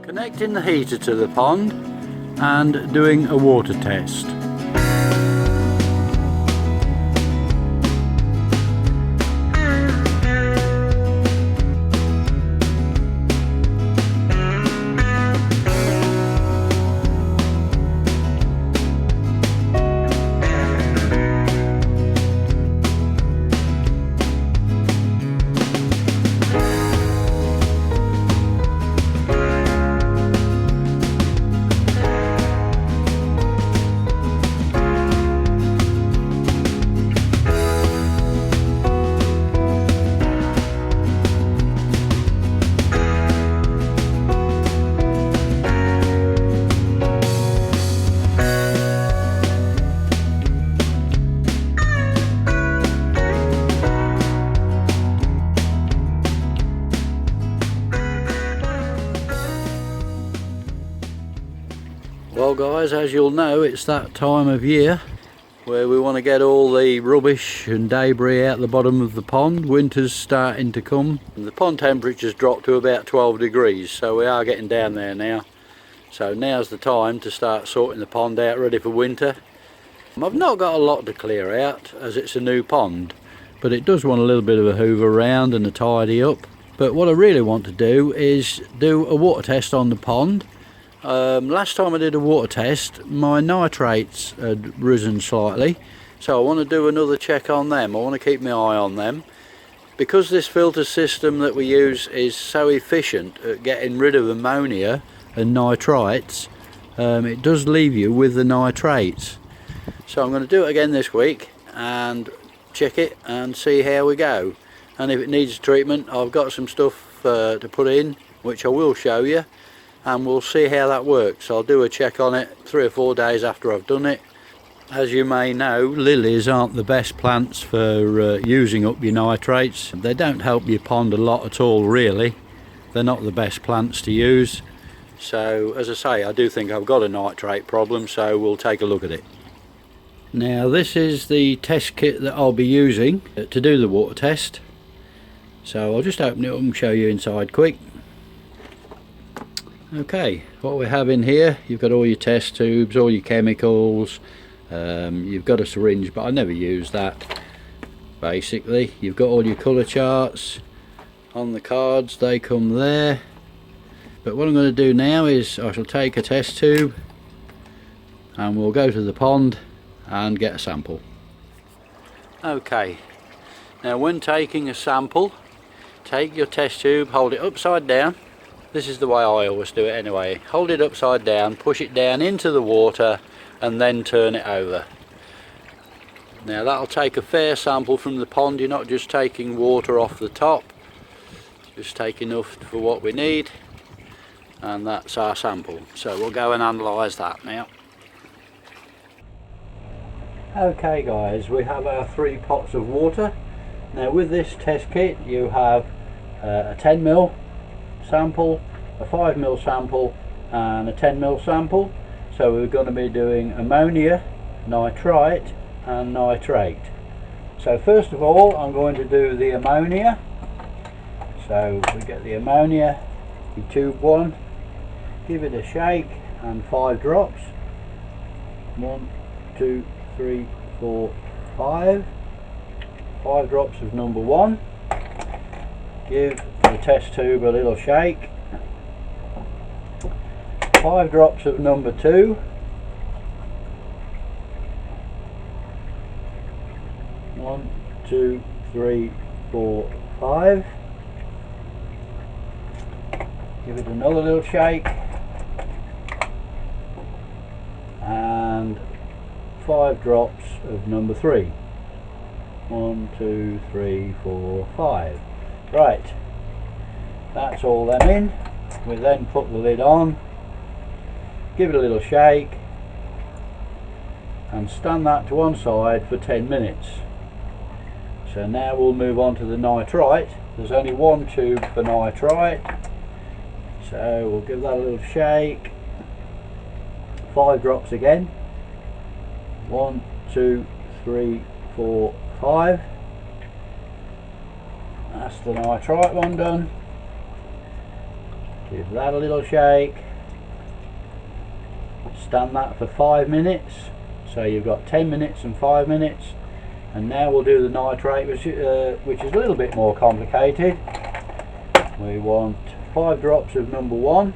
Connecting the heater to the pond and doing a water test. Well guys, as you'll know, it's that time of year where we want to get all the rubbish and debris out the bottom of the pond. Winter's starting to come. The pond temperature's dropped to about 12 degrees, so we are getting down there now. So now's the time to start sorting the pond out, ready for winter. I've not got a lot to clear out as it's a new pond, but it does want a little bit of a hoover around and a tidy up. But what I really want to do is do a water test on the pond. Last time I did a water test, my nitrates had risen slightly, so I want to do another check on them. I want to keep my eye on them. Because this filter system that we use is so efficient at getting rid of ammonia and nitrites, it does leave you with the nitrates. So I'm going to do it again this week and check it and see how we go. And if it needs treatment, I've got some stuff to put in, which I will show you. And we'll see how that works. I'll do a check on it 3 or 4 days after I've done it. As you may know, lilies aren't the best plants for using up your nitrates. They don't help your pond a lot at all really. They're not the best plants to use. So as I say, I do think I've got a nitrate problem, so we'll take a look at it. Now this is the test kit that I'll be using to do the water test. So I'll just open it up and show you inside quick. Okay, what we have in here, you've got all your test tubes, all your chemicals, you've got a syringe, but I never use that. Basically, you've got all your colour charts on the cards, they come there. But what I'm going to do now is I shall take a test tube and we'll go to the pond and get a sample. Okay, now when taking a sample, take your test tube, hold it upside down. This is the way I always do it anyway. Hold it upside down, push it down into the water and then turn it over. Now that'll take a fair sample from the pond. You're not just taking water off the top, just take enough for what we need, and that's our sample. So we'll go and analyse that now. Okay guys, we have our 3 pots of water. Now with this test kit you have a 10ml sample, a 5ml sample and a 10ml sample. So we're going to be doing ammonia, nitrite and nitrate. So first of all I'm going to do the ammonia. So we get the ammonia, the tube 1, give it a shake and 5 drops. 1, 2, 3, 4, 5. 5 drops of number 1. Give the test tube a little shake. 5 drops of number 2. 1, 2, 3, 4, 5. Give it another little shake. And 5 drops of number 3. 1, 2, 3, 4, 5. Right, that's all them in. We then put the lid on, give it a little shake and stand that to one side for 10 minutes. So now we'll move on to the nitrite. There's only 1 tube for nitrite, so we'll give that a little shake. 5 drops again. 1, 2, 3, 4, 5. That's the nitrite one done. Give that a little shake. Stand that for 5 minutes. So you've got 10 minutes and 5 minutes. And now we'll do the nitrate, which is a little bit more complicated. We want 5 drops of number 1.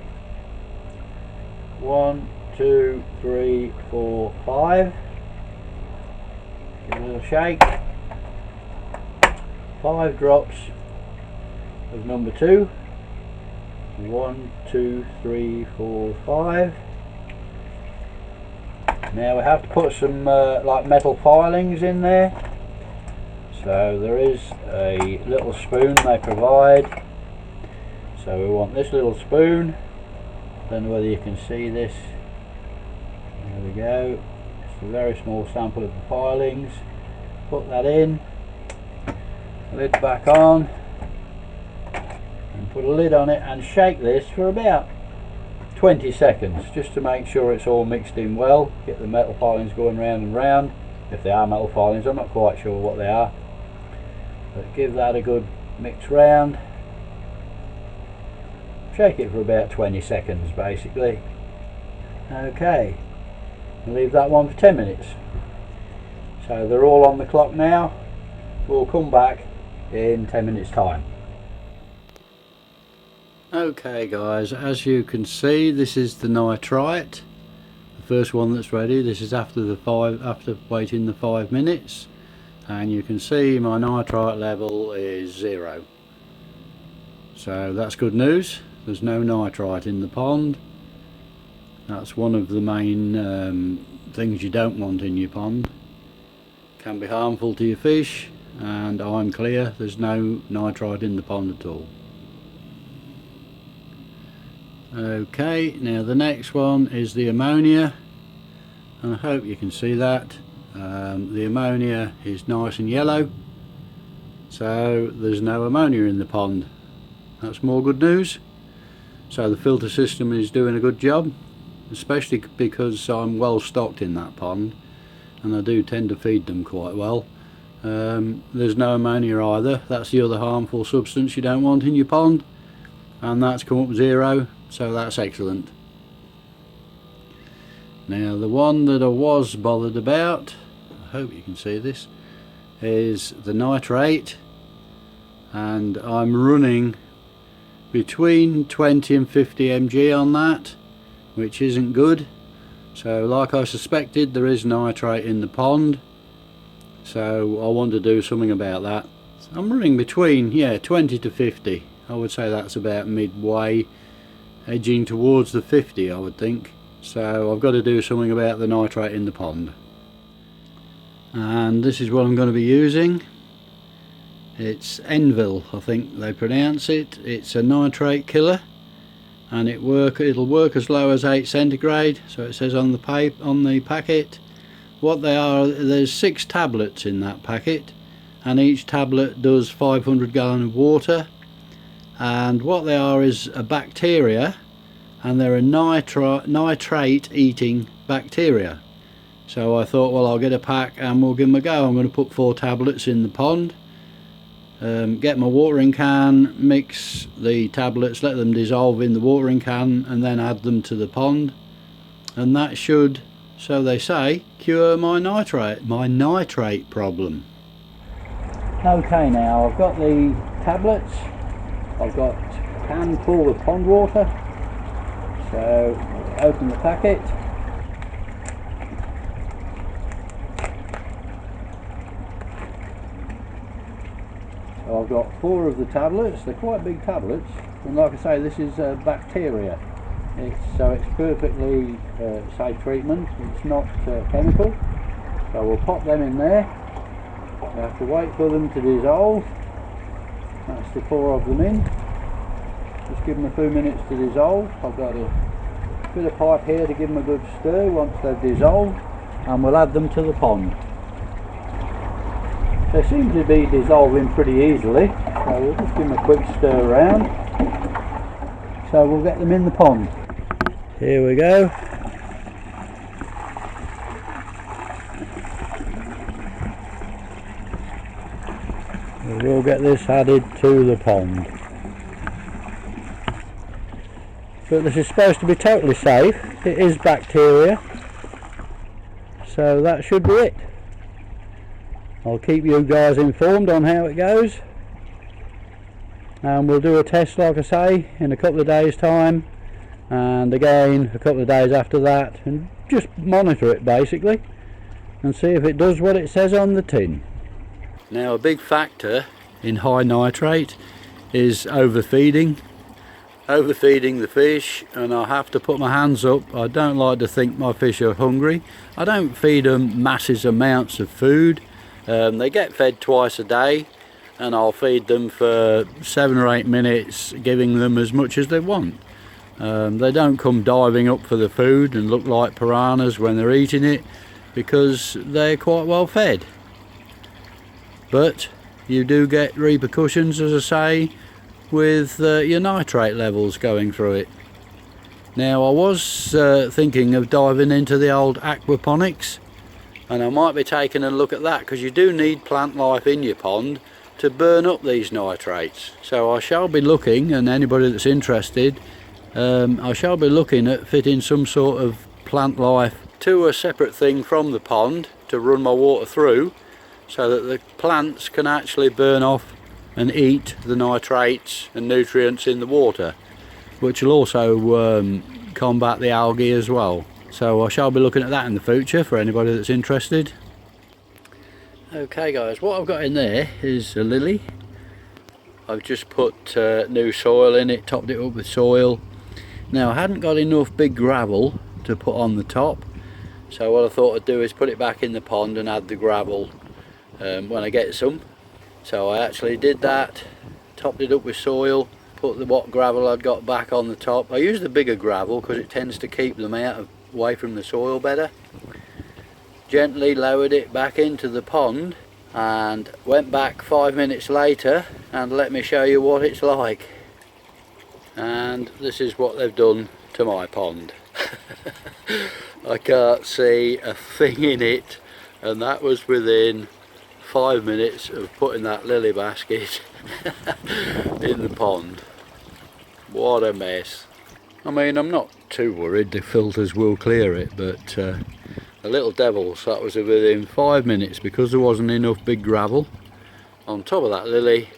1, 2, 3, 4, 5. Give it a little shake. 5 drops of number 2. 1, 2, 3, 4, 5. Now we have to put some like metal filings in there. So there is a little spoon they provide. So we want this little spoon. Don't know whether you can see this. There we go. Just a very small sample of the filings. Put that in. Lid back on. And put a lid on it and shake this for about 20 seconds just to make sure it's all mixed in well. Get the metal filings going round and round. If they are metal filings, I'm not quite sure what they are. But give that a good mix round. Shake it for about 20 seconds basically. Okay, leave that one for 10 minutes. So they're all on the clock now. We'll come back in 10 minutes time. Okay guys, as you can see, this is the nitrite, the first one that's ready. This is after waiting the 5 minutes, and you can see my nitrite level is 0. So that's good news. There's no nitrite in the pond. That's one of the main things you don't want in your pond. Can be harmful to your fish, and I'm clear. There's no nitrite in the pond at all. Okay, now the next one is the ammonia, and I hope you can see that. The ammonia is nice and yellow, so there's no ammonia in the pond. That's more good news. So the filter system is doing a good job, especially because I'm well stocked in that pond and I do tend to feed them quite well. There's no ammonia either. That's the other harmful substance you don't want in your pond, and that's come up 0. So that's excellent. Now the one that I was bothered about, I hope you can see this, is the nitrate, and I'm running between 20 and 50 mg on that, which isn't good. So like I suspected, there is nitrate in the pond, so I want to do something about that. I'm running between 20 to 50. I would say that's about midway, edging towards the 50 I would think. So I've got to do something about the nitrate in the pond, and this is what I'm going to be using. It's Envil, I think they pronounce it. It's a nitrate killer, and it'll work as low as 8 centigrade, so it says on the packet. What they are, there's 6 tablets in that packet, and each tablet does 500 gallons of water. And what they are is a bacteria, and they're a nitrate eating bacteria. So I thought, well, I'll get a pack and we'll give them a go. I'm going to put 4 tablets in the pond, get my watering can, mix the tablets, let them dissolve in the watering can, and then add them to the pond, and that should, so they say, cure my nitrate problem. Okay, now I've got the tablets. I've got a can full of pond water, so open the packet. So I've got 4 of the tablets. They're quite big tablets, and like I say, this is bacteria. So it's perfectly safe treatment. It's not chemical. So we'll pop them in there. We have to wait for them to dissolve. That's the 4 of them in. Just give them a few minutes to dissolve. I've got a bit of pipe here to give them a good stir once they've dissolved, and we'll add them to the pond. They seem to be dissolving pretty easily, so we'll just give them a quick stir around. So we'll get them in the pond. Here we go. We'll get this added to the pond. but this is supposed to be totally safe. It is bacteria, so that should be it. I'll keep you guys informed on how it goes, and we'll do a test, like I say, in a couple of days time, and again a couple of days after that, and just monitor it basically and see if it does what it says on the tin. Now, a big factor in high nitrate is overfeeding the fish, and I have to put my hands up. I don't like to think my fish are hungry. I don't feed them massive amounts of food. They get fed twice a day, and I'll feed them for 7 or 8 minutes, giving them as much as they want. They don't come diving up for the food and look like piranhas when they're eating it, because they're quite well fed. But you do get repercussions, as I say, with your nitrate levels going through it. Now, I was thinking of diving into the old aquaponics, and I might be taking a look at that, because you do need plant life in your pond to burn up these nitrates. So I shall be looking, and anybody that's interested, I shall be looking at fitting some sort of plant life to a separate thing from the pond to run my water through, so that the plants can actually burn off and eat the nitrates and nutrients in the water, which will also combat the algae as well. So I shall be looking at that in the future for anybody that's interested. Okay guys, what I've got in there is a lily. I've just put new soil in it, topped it up with soil. Now, I hadn't got enough big gravel to put on the top, so what I thought I'd do is put it back in the pond and add the gravel when I get some. So I actually did that, topped it up with soil, put the what gravel I'd got back on the top. I use the bigger gravel because it tends to keep them away from the soil better. Gently lowered it back into the pond and went back 5 minutes later, and let me show you what it's like. And this is what they've done to my pond. I can't see a thing in it, and that was within 5 minutes of putting that lily basket in the pond. What a mess. I mean, I'm not too worried, the filters will clear it, but the little devils, that was within 5 minutes because there wasn't enough big gravel on top of that lily.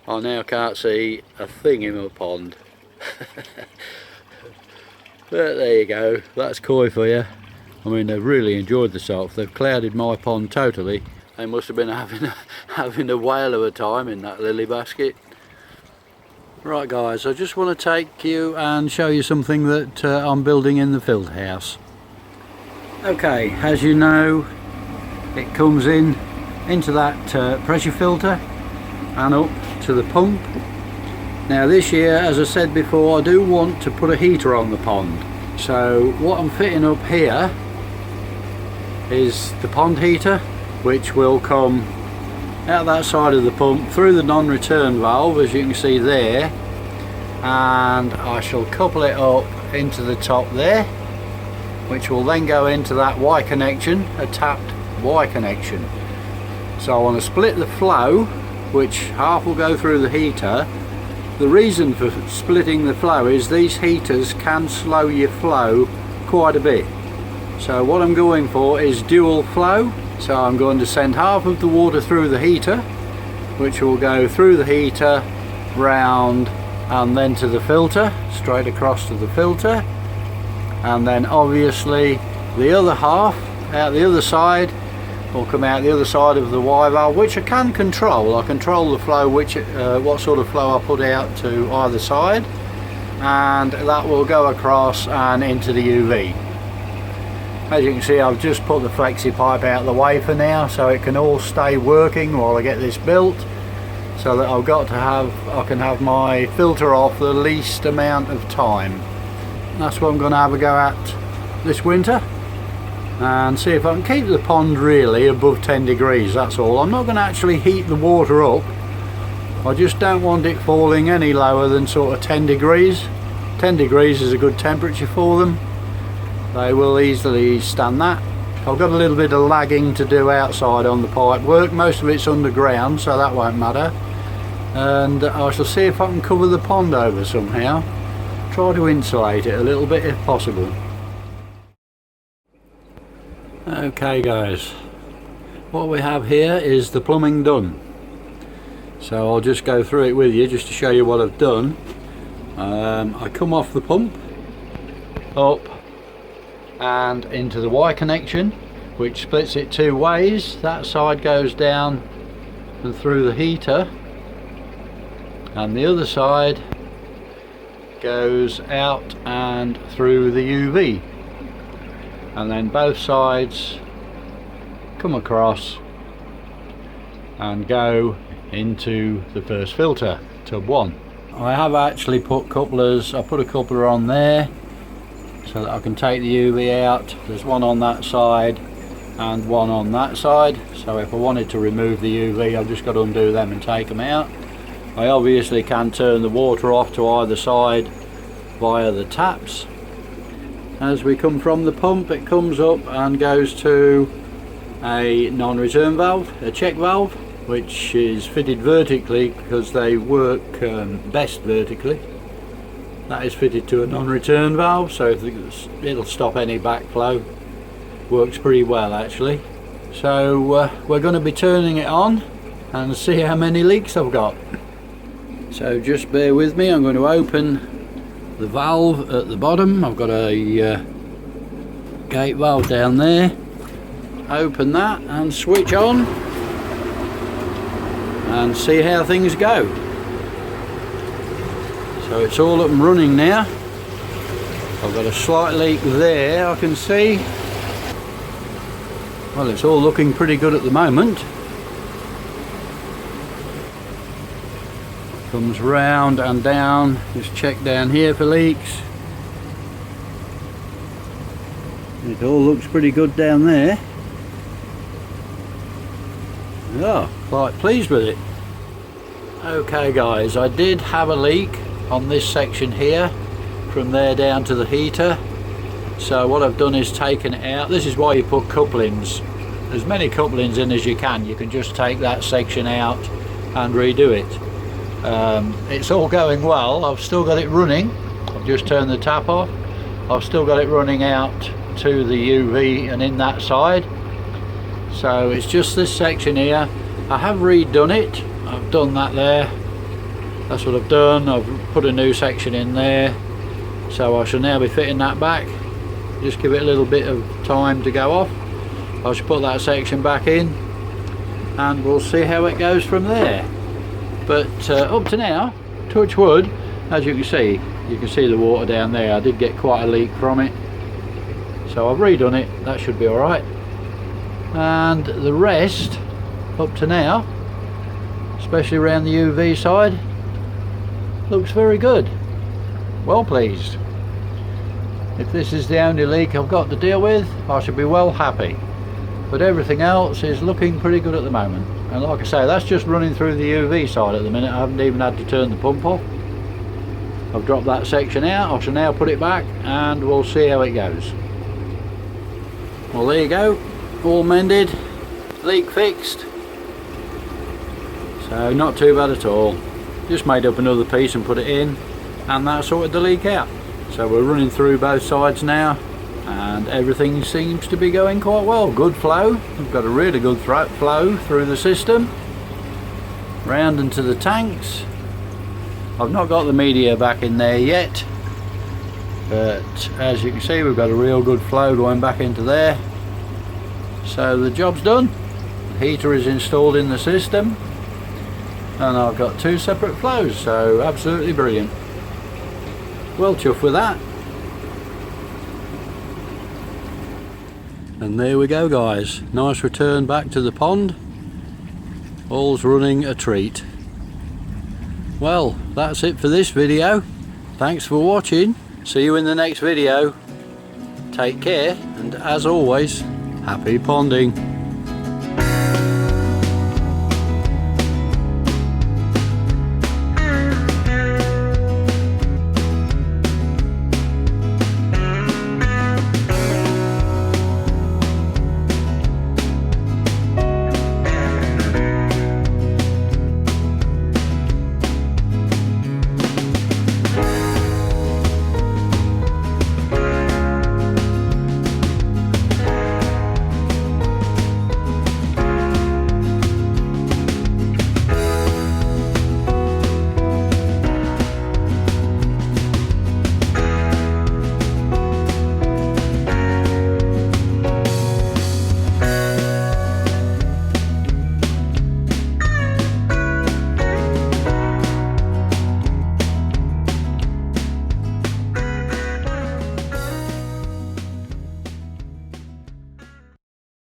I now can't see a thing in my pond. But there you go, that's koi for you. I mean, they've really enjoyed themselves. They've clouded my pond totally. They must have been having a whale of a time in that lily basket. Right guys, I just want to take you and show you something that I'm building in the filter house. Okay, as you know, it comes into that pressure filter and up to the pump. Now this year, as I said before, I do want to put a heater on the pond. So what I'm fitting up here is the pond heater, which will come out that side of the pump through the non-return valve, as you can see there, and I shall couple it up into the top there, which will then go into that Y connection, a tapped Y connection. So I want to split the flow, which half will go through the heater. The reason for splitting the flow is these heaters can slow your flow quite a bit. So what I'm going for is dual flow. So I'm going to send half of the water through the heater, which will go through the heater, round, and then to the filter, straight across to the filter. And then obviously the other half, out the other side, will come out the other side of the Y valve, which I can control. I control the flow, what sort of flow I put out to either side, and that will go across and into the UV. As you can see, I've just put the flexi pipe out of the way for now, so it can all stay working while I get this built, so that I can have my filter off the least amount of time. That's what I'm going to have a go at this winter, and see if I can keep the pond really above 10 degrees, that's all. I'm not going to actually heat the water up. I just don't want it falling any lower than sort of 10 degrees. 10 degrees is a good temperature for them. They will easily stand that. I've got a little bit of lagging to do outside on the pipe work. Most of it's underground, so that won't matter. And I shall see if I can cover the pond over somehow. try to insulate it a little bit if possible. Okay guys, what we have here is the plumbing done. So I'll just go through it with you just to show you what I've done. I come off the pump, up and into the Y connection, which splits it two ways. That side goes down and through the heater, and the other side goes out and through the UV, and then both sides come across and go into the first filter, tub 1. I have actually put couplers. I put a coupler on there so that I can take the UV out. There's one on that side and one on that side, so if I wanted to remove the UV I've just got to undo them and take them out. I obviously can turn the water off to either side via the taps. As we come from the pump, it comes up and goes to a non-return valve, a check valve, which is fitted vertically because they work best vertically. That is fitted to a non-return valve, so it'll stop any backflow. Works pretty well actually. So we're going to be turning it on and see how many leaks I've got. So just bear with me, I'm going to open the valve at the bottom. I've got a gate valve down there. Open that and switch on and see how things go. So it's all up and running now. I've got a slight leak there, I can see. Well, it's all looking pretty good at the moment. Comes round and down. Just check down here for leaks. It all looks pretty good down there. Oh, quite pleased with it. Okay guys, I did have a leak on this section here from there down to the heater. So what I've done is taken it out. This is why you put couplings. As many couplings in as you can. You can just take that section out and redo it. It's all going well. I've still got it running. I've just turned the tap off. I've still got it running out to the UV and in that side. So it's just this section here. I have redone it. I've done that there. That's what I've done. I've put a new section in there. So I shall now be fitting that back. Just give it a little bit of time to go off. I shall put that section back in and we'll see how it goes from there. But up to now, touch wood, as you can see the water down there. I did get quite a leak from it. So I've redone it. That should be alright. And the rest up to now, especially around the UV side, looks very good. Well pleased. If this is the only leak I've got to deal with, I should be well happy. But everything else is looking pretty good at the moment. And like I say, that's just running through the UV side at the minute. I haven't even had to turn the pump off. I've dropped that section out. I shall now put it back and we'll see how it goes. Well, there you go. All mended, leak fixed, so not too bad at all. Just made up another piece and put it in, and that sorted the leak out. So we're running through both sides now and everything seems to be going quite well. Good flow. We've got a really good flow through the system round into the tanks. I've not got the media back in there yet, but as you can see we've got a real good flow going back into there. So the job's done. The heater is installed in the system and I've got two separate flows, so absolutely brilliant. Well chuffed with that. And there we go guys, nice return back to the pond. All's running a treat. Well, that's it for this video. Thanks for watching. See you in the next video. Take care, and as always, happy ponding.